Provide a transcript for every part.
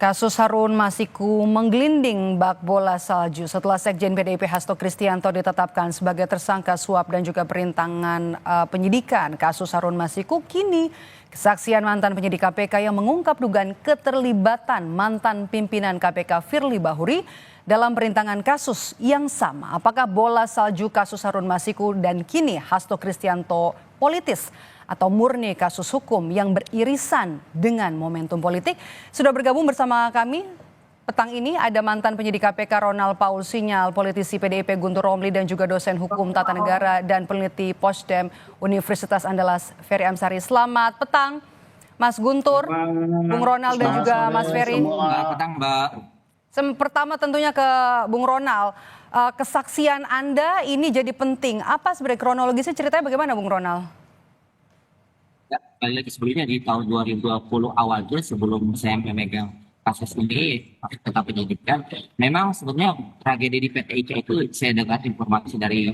Kasus Harun Masiku menggelinding bak bola salju setelah Sekjen PDIP Hasto Kristianto ditetapkan sebagai tersangka suap dan juga perintangan penyidikan kasus Harun Masiku. Kini kesaksian mantan penyidik KPK yang mengungkap dugaan keterlibatan mantan pimpinan KPK Firly Bahuri dalam perintangan kasus yang sama. Apakah bola salju kasus Harun Masiku dan kini Hasto Kristianto politis atau murni kasus hukum yang beririsan dengan momentum politik? Sudah bergabung bersama kami petang ini ada mantan penyidik KPK Ronald Paul Sinyal, politisi PDIP Guntur Romli, dan juga dosen hukum tata negara dan peneliti Posdem Universitas Andalas Ferry Amsari. Selamat petang Mas Guntur, Bung Ronald dan juga Mas Ferry. Selamat petang Mbak. Pertama tentunya ke Bung Ronald, kesaksian Anda ini jadi penting. Apa sebenarnya kronologisnya, ceritanya bagaimana Bung Ronald? Ya, kali lagi sebelumnya di tahun 2020 awalnya sebelum saya memegang kasus ini tentang penyidikan, memang sebetulnya tragedi di PT ICA itu saya dengar informasi dari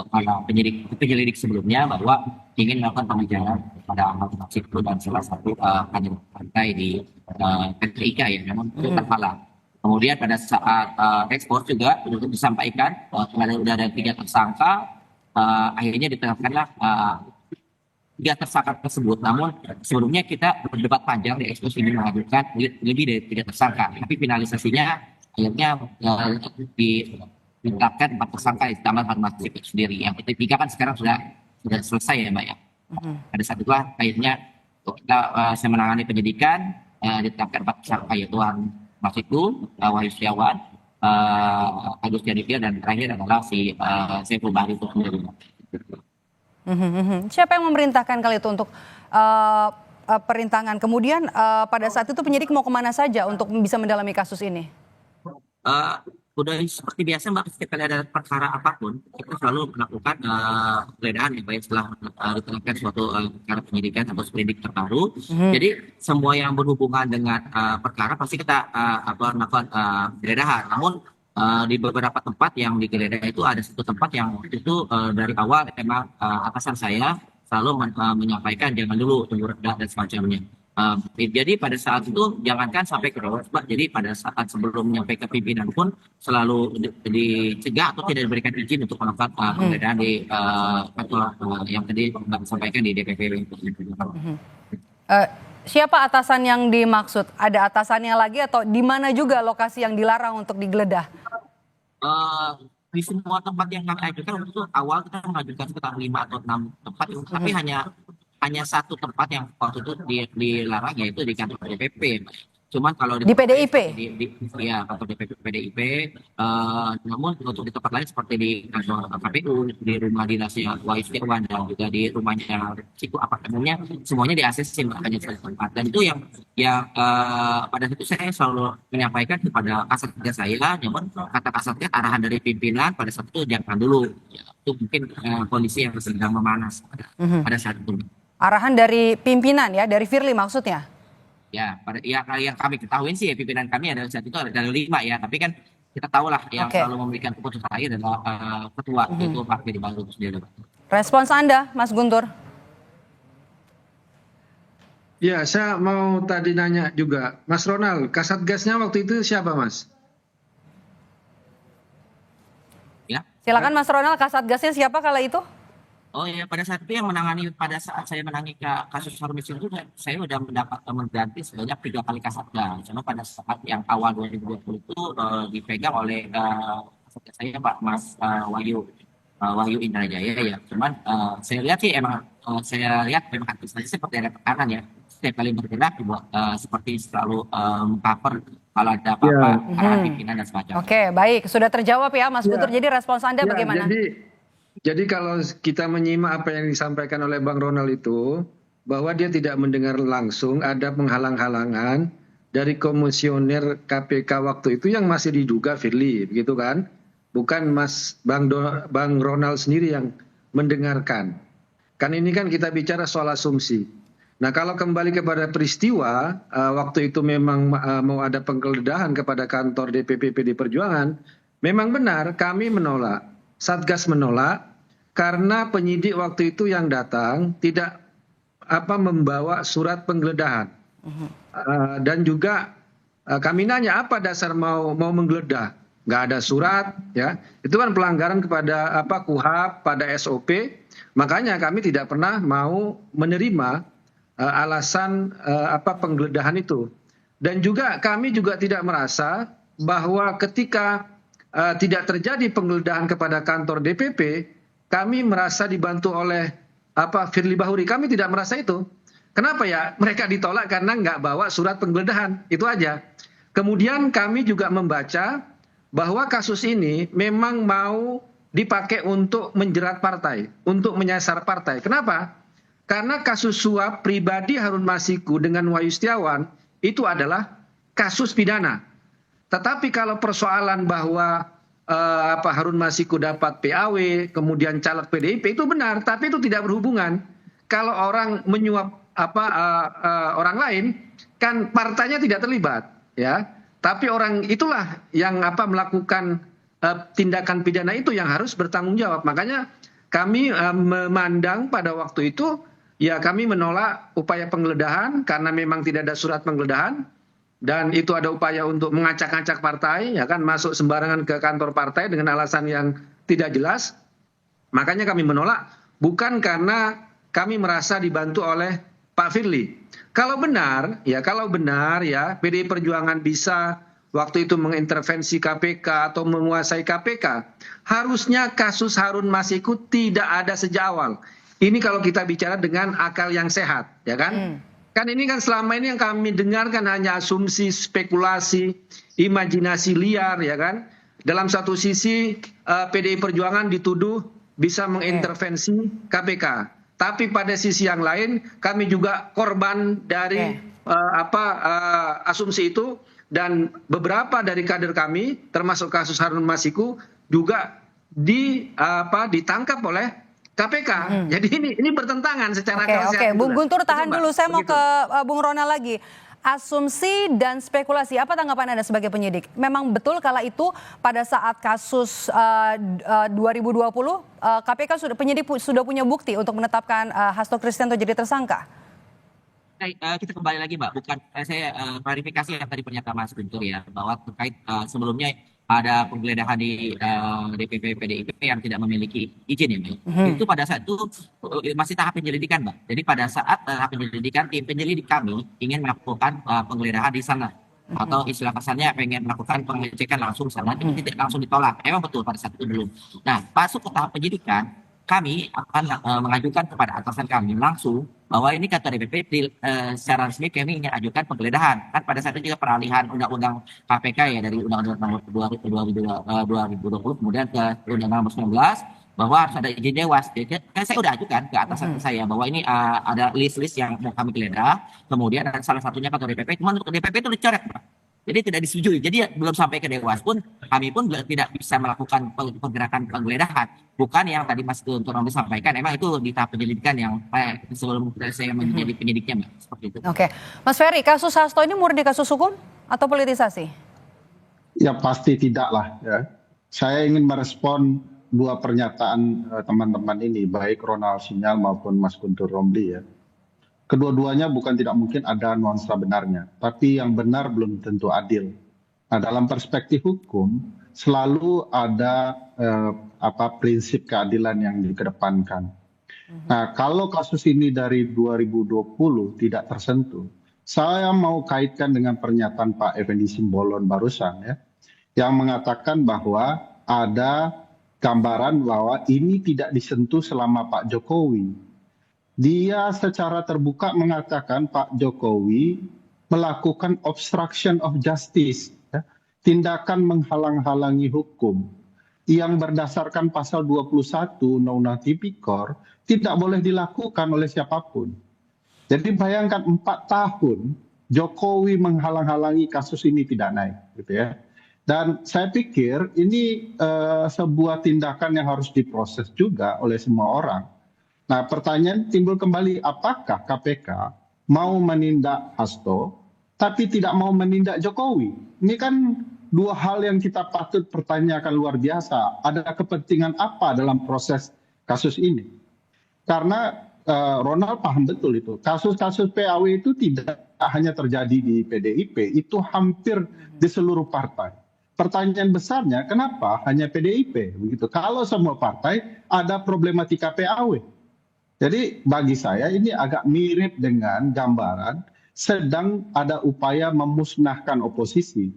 para penyelidik sebelumnya bahwa ingin melakukan pengejaran pada Ahmad Masiku dan salah satu kader partai di PT ICA ya, memang itu terhalang. Kemudian pada saat ekspor juga untuk disampaikan sudah ada 3 tersangka, akhirnya ditetapkanlah 3 tersangka tersebut. Namun sebelumnya kita berdebat panjang di ekspos ini mengajukan lebih dari 3 tersangka. Tapi finalisasinya akhirnya ditetapkan 4 tersangka ditambah Harun Masiku sendiri. Yang ketiga kan sekarang sudah selesai ya Mbak ya. Pada saat itulah akhirnya saya menangani penyidikan, ditetapkan 4 tersangka yaitu Harun Masiku, Wahyu Setiawan, Agus Jadifia, dan terakhir adalah si Saiful Bahri itu sendiri. Siapa yang memerintahkan kali itu untuk perintangan? Kemudian pada saat itu penyidik mau kemana saja untuk bisa mendalami kasus ini? Udah seperti biasa Mbak, setiap kali ada perkara apapun kita selalu melakukan penggeledahan ya, baik setelah ditetapkan suatu perkara penyidikan atau sprindik terbaru. Jadi semua yang berhubungan dengan perkara pasti kita melakukan penggeledahan. Namun di beberapa tempat yang digeledah itu ada satu tempat yang itu dari awal memang atasan saya selalu menyampaikan jangan dulu tunggu reda dan semacamnya. Jadi pada saat itu jangankan sampai ke bawah, jadi pada saat sebelum nyampe ke pimpinan pun selalu dicegah atau tidak diberikan izin untuk melakukan penggeledahan di yang tadi Mbak sampaikan di DPP. Siapa atasan yang dimaksud? Ada atasannya lagi atau di mana juga lokasi yang dilarang untuk digeledah? Di semua tempat yang kami ajukan untuk awal kita mengajukan sekitar 5 atau 6 tempat, tapi hanya satu tempat yang waktu itu dilarang, yaitu di kantor DPP. Cuman kalau di PDIP, ya kantor DPP PDIP, namun untuk di tempat lain seperti di kantor KPU, di rumah dinasnya Wahyu Setiawan, dan juga di rumahnya Ciku apartemennya, semuanya di ACC hanya satu tempat. Dan itu yang pada situ saya selalu menyampaikan kepada kasatgas saya, namun kata kasatgas arahan dari pimpinan pada saat itu jangan dulu. Ya, itu mungkin kondisi yang sedang memanas pada saat itu. Arahan dari pimpinan ya, dari Firly maksudnya? Ya, yang kami ketahui sih ya, pimpinan kami adalah saat itu ada 5 ya, tapi kan kita tahu lah yang selalu memberikan keputusan terakhir adalah ketua yaitu Pak Firly Bahuri sendiri. Respons Anda, Mas Guntur? Ya, saya mau tadi nanya juga, Mas Ronald, kasatgasnya waktu itu siapa Mas? Ya. Silakan Mas Ronald, kasatgasnya siapa kala itu? Oh ya, pada saat itu pada saat saya menangani kasus Harun Masiku itu saya sudah mengganti sebanyak 3 kali kasatgas. Cuma pada saat yang awal 2020 itu dipegang oleh kasatgas saya Pak Mas Wahyu Indrajaya ya. Cuman saya lihat sih memang aktivitasnya seperti ada tekanan ya. Setiap kali bergerak seperti selalu cover kalau ada apa-apa arahan pimpinan dan semacamnya. Oke, baik, sudah terjawab ya Mas Guntur. Jadi respons Anda bagaimana? Jadi kalau kita menyimak apa yang disampaikan oleh Bang Ronald itu, bahwa dia tidak mendengar langsung ada penghalang-halangan dari komisioner KPK waktu itu yang masih diduga Firly, begitu kan? Bukan Bang Ronald sendiri yang mendengarkan. Kan ini kan kita bicara soal asumsi. Nah kalau kembali kepada peristiwa, waktu itu memang mau ada penggeledahan kepada kantor DPP PD Perjuangan, memang benar kami menolak. Satgas menolak karena penyidik waktu itu yang datang tidak membawa surat penggeledahan dan juga kami nanya apa dasar mau menggeledah? Nggak ada surat, ya. Itu kan pelanggaran kepada KUHAP, pada SOP. Makanya kami tidak pernah mau menerima alasan penggeledahan itu. Dan juga kami juga tidak merasa bahwa ketika tidak terjadi penggeledahan kepada kantor DPP, kami merasa dibantu oleh Firly Bahuri. Kami tidak merasa itu. Kenapa ya? Mereka ditolak karena nggak bawa surat penggeledahan. Itu aja. Kemudian kami juga membaca bahwa kasus ini memang mau dipakai untuk menjerat partai, untuk menyasar partai. Kenapa? Karena kasus suap pribadi Harun Masiku dengan Wahyu Setiawan itu adalah kasus pidana. Tetapi kalau persoalan bahwa Harun Masiku dapat PAW, kemudian caleg PDIP itu benar, tapi itu tidak berhubungan. Kalau orang menyuap orang lain, kan partainya tidak terlibat, ya. Tapi orang itulah yang melakukan tindakan pidana itu yang harus bertanggung jawab. Makanya kami memandang pada waktu itu, ya kami menolak upaya penggeledahan karena memang tidak ada surat penggeledahan. Dan itu ada upaya untuk mengacak-acak partai, ya kan, masuk sembarangan ke kantor partai dengan alasan yang tidak jelas. Makanya kami menolak, bukan karena kami merasa dibantu oleh Pak Firly. Kalau benar ya PDI Perjuangan bisa waktu itu mengintervensi KPK atau menguasai KPK, harusnya kasus Harun Masiku tidak ada sejak awal. Ini kalau kita bicara dengan akal yang sehat, ya kan? Kan ini kan selama ini yang kami dengarkan hanya asumsi, spekulasi, imajinasi liar, ya kan? Dalam satu sisi PDI Perjuangan dituduh bisa mengintervensi KPK. Tapi pada sisi yang lain kami juga korban dari asumsi itu, dan beberapa dari kader kami termasuk kasus Harun Masiku juga ditangkap oleh KPK. Jadi ini bertentangan secara Oke, Bung Guntur tahan dulu, saya mau ke Bung Ronald lagi. Asumsi dan spekulasi, apa tanggapan Anda sebagai penyidik? Memang betul kala itu pada saat kasus 2020 KPK penyidik sudah punya bukti untuk menetapkan Hasto Kristianto jadi tersangka? Kita kembali lagi, Mbak. Bukan saya klarifikasi yang tadi pernyataan Mas Guntur ya, bahwa terkait sebelumnya ada penggeledahan di DPP PDIP yang tidak memiliki izin ya, Mbak. Itu pada saat itu masih tahap penyelidikan, Mbak. Jadi pada saat tahap penyelidikan, tim penyelidik kami ingin melakukan penggeledahan di sana. Atau istilah kasarnya pengen melakukan pengecekan langsung sana, tapi tidak langsung ditolak. Emang betul pada saat itu belum. Nah, masuk ke tahap penyidikan, kami akan mengajukan kepada atasan kami langsung bahwa ini kata DPP secara resmi kami ingin ajukan penggeledahan. Kan pada saat itu juga peralihan undang-undang KPK ya dari undang-undang nomor 2020 kemudian ke undang-undang nomor 19 bahwa harus ada izin dewas. Kan saya udah ajukan ke atasan saya bahwa ini ada list-list yang mau kami geledah. Kemudian ada salah satunya kantor DPP, cuma untuk DPP itu dicoret, Pak. Jadi tidak disetujui. Jadi belum sampai ke Dewas pun kami pun tidak bisa melakukan pergerakan penggeledahan. Bukan yang tadi Mas Guntur Romli sampaikan, emang itu di tahap penyelidikan yang sebelum saya menjadi penyidiknya, Mbak. Seperti itu. Oke, Mas Ferry, kasus Hasto ini murni kasus hukum atau politisasi? Ya pasti tidak lah. Ya. Saya ingin merespon dua pernyataan teman-teman ini, baik Ronald Sinyal maupun Mas Guntur Romli ya. Kedua-duanya bukan tidak mungkin ada nuansa benarnya, tapi yang benar belum tentu adil. Nah, dalam perspektif hukum selalu ada prinsip keadilan yang dikedepankan. Nah, kalau kasus ini dari 2020 tidak tersentuh, saya mau kaitkan dengan pernyataan Pak Effendi Simbolon barusan ya, yang mengatakan bahwa ada gambaran bahwa ini tidak disentuh selama Pak Jokowi. Dia secara terbuka mengatakan Pak Jokowi melakukan obstruction of justice, ya, tindakan menghalang-halangi hukum yang berdasarkan pasal 21 Undang-Undang Tipikor tidak boleh dilakukan oleh siapapun. Jadi bayangkan 4 tahun Jokowi menghalang-halangi kasus ini tidak naik, gitu ya. Dan saya pikir ini sebuah tindakan yang harus diproses juga oleh semua orang. Nah, pertanyaan timbul kembali, apakah KPK mau menindak Hasto, tapi tidak mau menindak Jokowi? Ini kan dua hal yang kita patut pertanyakan luar biasa. Ada kepentingan apa dalam proses kasus ini? Karena Ronald paham betul itu. Kasus-kasus PAW itu tidak hanya terjadi di PDIP, itu hampir di seluruh partai. Pertanyaan besarnya, kenapa hanya PDIP? Begitu. Kalau semua partai ada problematika PAW. Jadi bagi saya ini agak mirip dengan gambaran sedang ada upaya memusnahkan oposisi.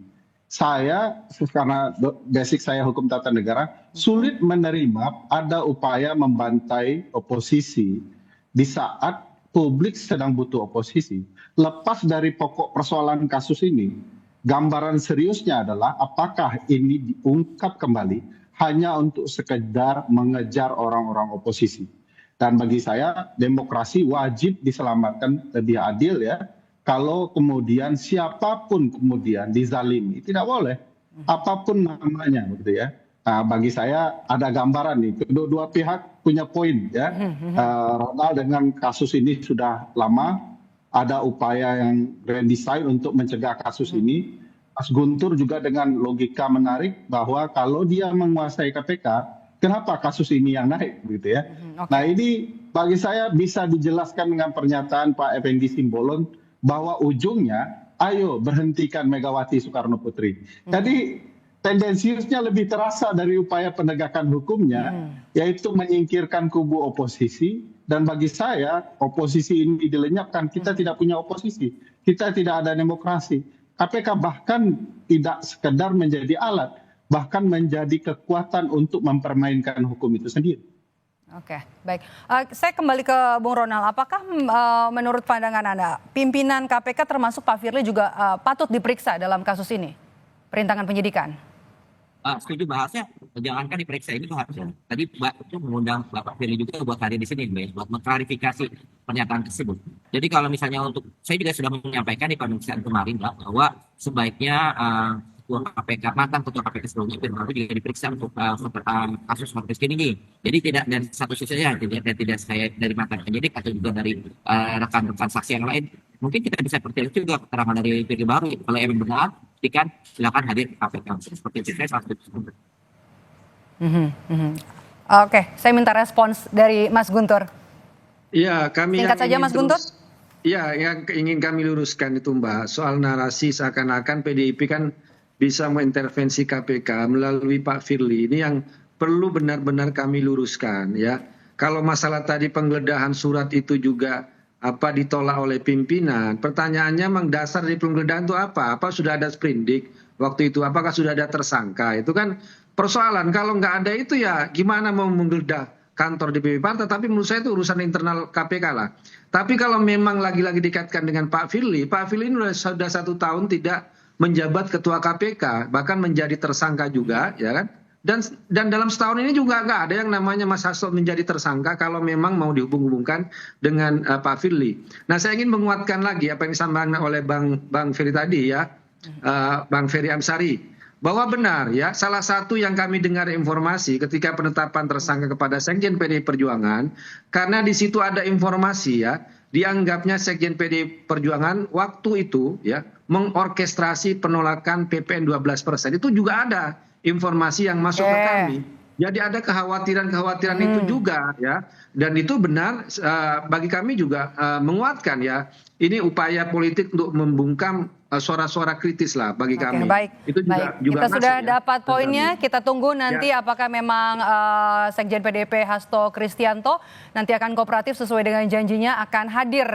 Saya, karena basic saya hukum tata negara, sulit menerima ada upaya membantai oposisi di saat publik sedang butuh oposisi. Lepas dari pokok persoalan kasus ini, gambaran seriusnya adalah apakah ini diungkap kembali hanya untuk sekedar mengejar orang-orang oposisi. Dan bagi saya demokrasi wajib diselamatkan lebih adil ya. Kalau kemudian siapapun kemudian dizalimi, tidak boleh. Apapun namanya gitu ya. Nah, bagi saya ada gambaran nih, kedua pihak punya poin ya. Ronald dengan kasus ini sudah lama, ada upaya yang redesign untuk mencegah kasus ini. Mas Guntur juga dengan logika menarik bahwa kalau dia menguasai KPK, kenapa kasus ini yang naik gitu ya. Nah ini bagi saya bisa dijelaskan dengan pernyataan Pak Effendi Simbolon bahwa ujungnya ayo berhentikan Megawati Soekarno Putri. Jadi tendensiusnya lebih terasa dari upaya penegakan hukumnya, yaitu menyingkirkan kubu oposisi. Dan bagi saya, oposisi ini dilenyapkan, kita tidak punya oposisi. Kita tidak ada demokrasi. KPK bahkan tidak sekedar menjadi alat, bahkan menjadi kekuatan untuk mempermainkan hukum itu sendiri. Oke, baik. Saya kembali ke Bung Ronald. Apakah menurut pandangan Anda, pimpinan KPK termasuk Pak Firly juga patut diperiksa dalam kasus ini? Perintangan penyidikan? Setuju bahasnya, jangankan diperiksa ini harusnya. Tadi itu mengundang Bapak Firly juga buat hadir di sini, buat mengklarifikasi pernyataan tersebut. Jadi kalau misalnya saya juga sudah menyampaikan di pemeriksaan kemarin bahwa sebaiknya Ketua KPK, mantan Ketua KPK sebelumnya Firly juga diperiksa untuk kasus Martinus ini. Jadi tidak dari satu sisi saja, tidak saya dari mantan penyidik atau juga dari rekan-rekan saksi yang lain. Mungkin kita bisa percaya juga keterangan dari Firly baru. Kalau emang benar, silakan hadir ke KPK. Seperti itu saya sangat setuju. Oke, saya minta respons dari Mas Guntur. Iya, kami singkat saja Mas Guntur. Iya, yang ingin kami luruskan itu Mbak, soal narasi seakan-akan PDIP kan bisa mengintervensi KPK melalui Pak Firly. Ini yang perlu benar-benar kami luruskan ya. Kalau masalah tadi penggeledahan surat itu juga ditolak oleh pimpinan, pertanyaannya memang dasar dari penggeledahan itu apa? Apa sudah ada sprindik waktu itu? Apakah sudah ada tersangka? Itu kan persoalan. Kalau nggak ada itu ya gimana mau menggeledah kantor DPP Partai? Tapi menurut saya itu urusan internal KPK lah. Tapi kalau memang lagi-lagi dikaitkan dengan Pak Firly ini sudah 1 tahun tidak menjabat ketua KPK, bahkan menjadi tersangka juga, ya kan? Dan dalam setahun ini juga nggak ada yang namanya Mas Hasto menjadi tersangka kalau memang mau dihubung-hubungkan dengan Pak Firly. Nah, saya ingin menguatkan lagi apa yang disampaikan oleh Bang Ferry tadi ya, Bang Ferry Amsari, bahwa benar ya, salah satu yang kami dengar informasi ketika penetapan tersangka kepada Sekjen PDI Perjuangan, karena di situ ada informasi ya, dianggapnya Sekjen PDI Perjuangan waktu itu ya mengorkestrasi penolakan PPN 12%. Itu juga ada informasi yang masuk ke kami. Jadi ada kekhawatiran-kekhawatiran itu juga ya. Dan itu benar bagi kami juga menguatkan ya. Ini upaya politik untuk membungkam suara-suara kritis lah bagi kami. Baik. Itu juga kita sudah ya, dapat poinnya. Kita tunggu nanti apakah memang Sekjen PDIP Hasto Kristianto nanti akan kooperatif sesuai dengan janjinya akan hadir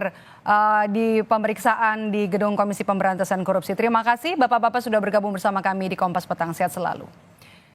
di pemeriksaan di Gedung Komisi Pemberantasan Korupsi. Terima kasih Bapak-Bapak sudah bergabung bersama kami di Kompas Petang. Sehat selalu.